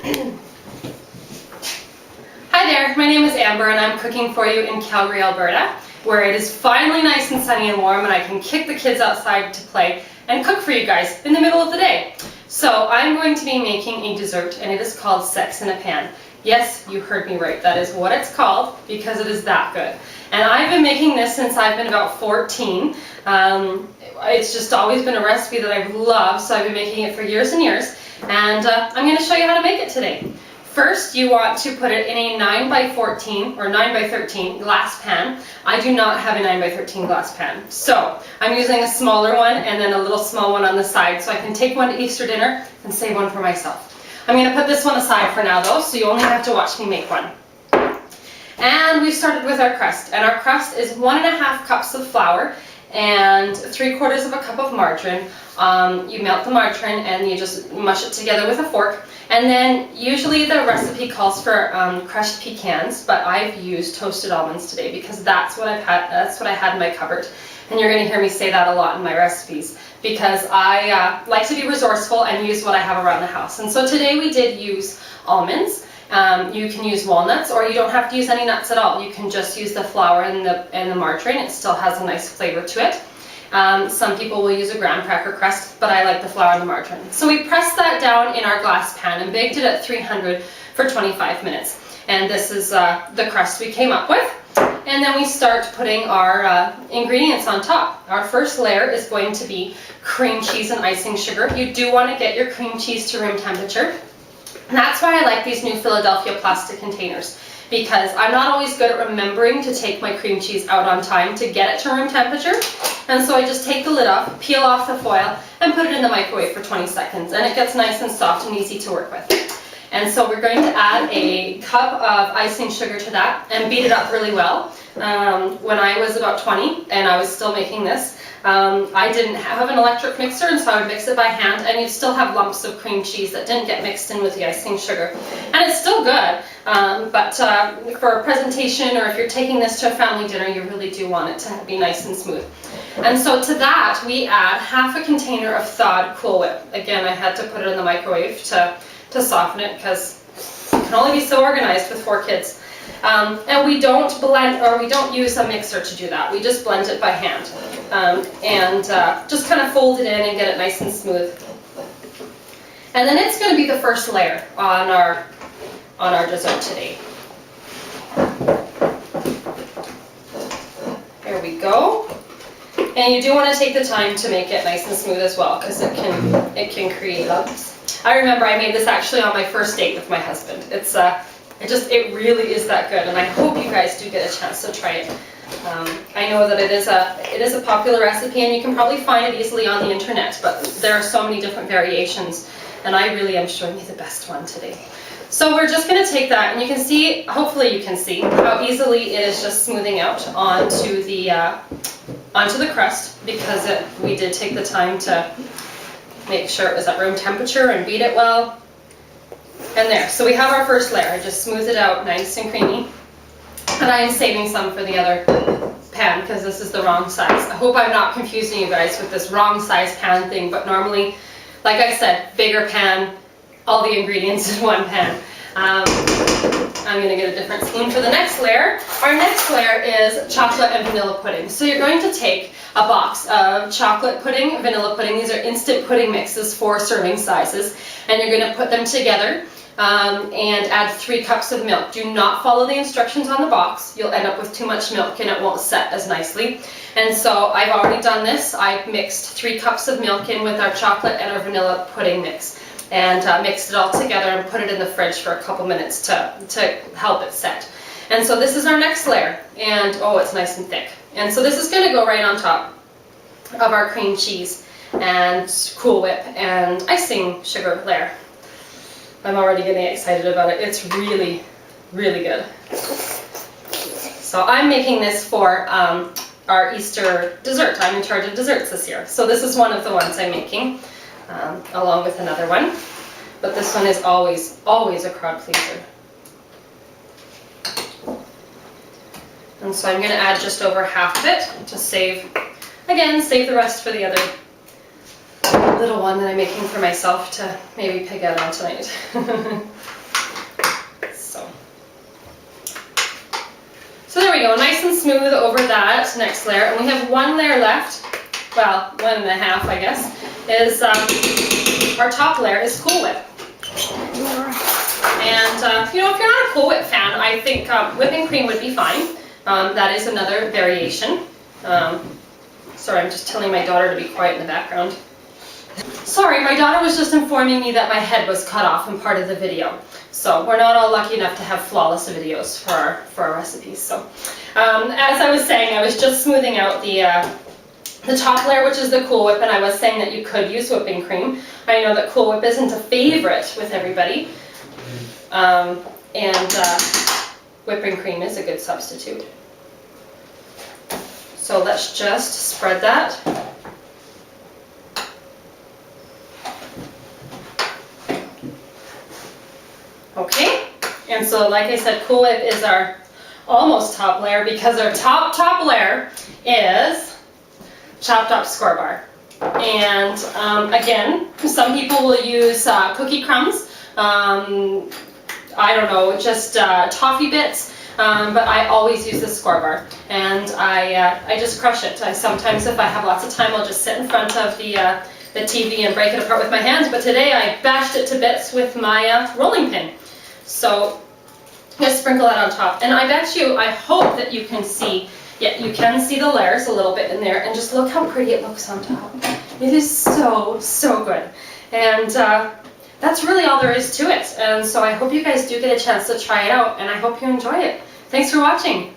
Hi there, my name is Amber and I'm cooking for you in Calgary, Alberta, where it is finally nice and sunny and warm and I can kick the kids outside to play and cook for you guys in the middle of the day. So I'm going to be making a dessert and it is called Sex in a Pan. Yes, you heard me right, that is what it's called because it is that good. And I've been making this since I've been about 14. It's just always been a recipe that I've loved, so I've been making it for years and years. And I'm going to show you how to make it today. First, you want to put it in a 9x14 or 9x13 glass pan. I do not have a 9x13 glass pan, so I'm using a smaller one and then a little small one on the side so I can take one to Easter dinner and save one for myself. I'm going to put this one aside for now though, so you only have to watch me make one. And we started with our crust, and our crust is 1.5 cups of flour and 3/4 cup of margarine. You melt the margarine and you just mush it together with a fork. And then usually the recipe calls for crushed pecans, but I've used toasted almonds today because that's what I had in my cupboard. And you're going to hear me say that a lot in my recipes because I like to be resourceful and use what I have around the house. And so today we did use almonds. You can use walnuts, or you don't have to use any nuts at all. You can just use the flour and the margarine. It still has a nice flavor to it. Some people will use a graham cracker crust, but I like the flour and the margarine. So we pressed that down in our glass pan and baked it at 300 for 25 minutes. And this is the crust we came up with. And then we start putting our ingredients on top. Our first layer is going to be cream cheese and icing sugar. You do want to get your cream cheese to room temperature. And that's why I like these new Philadelphia plastic containers, because I'm not always good at remembering to take my cream cheese out on time to get it to room temperature. And so I just take the lid off, peel off the foil, and put it in the microwave for 20 seconds. And it gets nice and soft and easy to work with. And so we're going to add a cup of icing sugar to that and beat it up really well. When I was about 20 and I was still making this, I didn't have an electric mixer, and so I would mix it by hand, and you'd still have lumps of cream cheese that didn't get mixed in with the icing sugar. And it's still good, but for a presentation or if you're taking this to a family dinner, you really do want it to be nice and smooth. And so to that, we add half a container of thawed Cool Whip. Again, I had to put it in the microwave to soften it because you can only be so organized with 4 kids. And we don't blend, or we don't use a mixer to do that. We just blend it by hand and just kind of fold it in and get it nice and smooth. And then it's going to be the first layer on our dessert today. There we go. And you do want to take the time to make it nice and smooth as well, because it can create lumps. I remember I made this actually on my first date with my husband. It really is that good, and I hope you guys do get a chance to try it. I know that it is a popular recipe, and you can probably find it easily on the internet, but there are so many different variations, and I really am showing you the best one today. So we're just going to take that, and you can see, hopefully you can see, how easily it is just smoothing out onto the crust, because we did take the time to make sure it was at room temperature and beat it well. And there, so we have our first layer. I just smoothed it out nice and creamy. And I am saving some for the other pan because this is the wrong size. I hope I'm not confusing you guys with this wrong size pan thing, but normally, like I said, bigger pan, all the ingredients in one pan. I'm going to get a different spoon for the next layer. Our next layer is chocolate and vanilla pudding. So you're going to take a box of chocolate pudding, vanilla pudding. These are instant pudding mixes, 4 serving sizes. And you're going to put them together and add 3 cups of milk. Do not follow the instructions on the box. You'll end up with too much milk and it won't set as nicely. And so I've already done this. I've mixed 3 cups of milk in with our chocolate and our vanilla pudding mix. And mixed it all together and put it in the fridge for a couple minutes to help it set. And so this is our next layer, and oh, it's nice and thick. And so this is going to go right on top of our cream cheese and Cool Whip and icing sugar layer. I'm already getting excited about it. It's really, really good. So I'm making this for our Easter dessert. I'm in charge of desserts this year. So this is one of the ones I'm making. Along with another one, but this one is always a crowd pleaser. And so I'm going to add just over half of it to save the rest for the other little one that I'm making for myself to maybe pig out on tonight. we go, nice and smooth over that next layer. And we have one layer left, well, 1.5 I guess, is our top layer is Cool Whip. And you know, if you're not a Cool Whip fan, I think whipping cream would be fine. That is another variation. Sorry, I'm just telling my daughter to be quiet in the background. Sorry, my daughter was just informing me that my head was cut off in part of the video. So we're not all lucky enough to have flawless videos for our recipes. So as I was saying, I was just smoothing out the top layer, which is the Cool Whip, and I was saying that you could use whipping cream. I know that Cool Whip isn't a favorite with everybody, and whipping cream is a good substitute. So let's just spread that. Okay, and so like I said, Cool Whip is our almost top layer, because our top layer is chopped up score bar. And again, some people will use cookie crumbs, I don't know, just toffee bits, but I always use the score bar. And I just crush it. Sometimes if I have lots of time, I'll just sit in front of the TV and break it apart with my hands, but today I bashed it to bits with my rolling pin. So just sprinkle that on top. And I hope that you can see, yeah, you can see the layers a little bit in there, and just look how pretty it looks on top. It is so, so good. And that's really all there is to it. And so I hope you guys do get a chance to try it out, and I hope you enjoy it. Thanks for watching.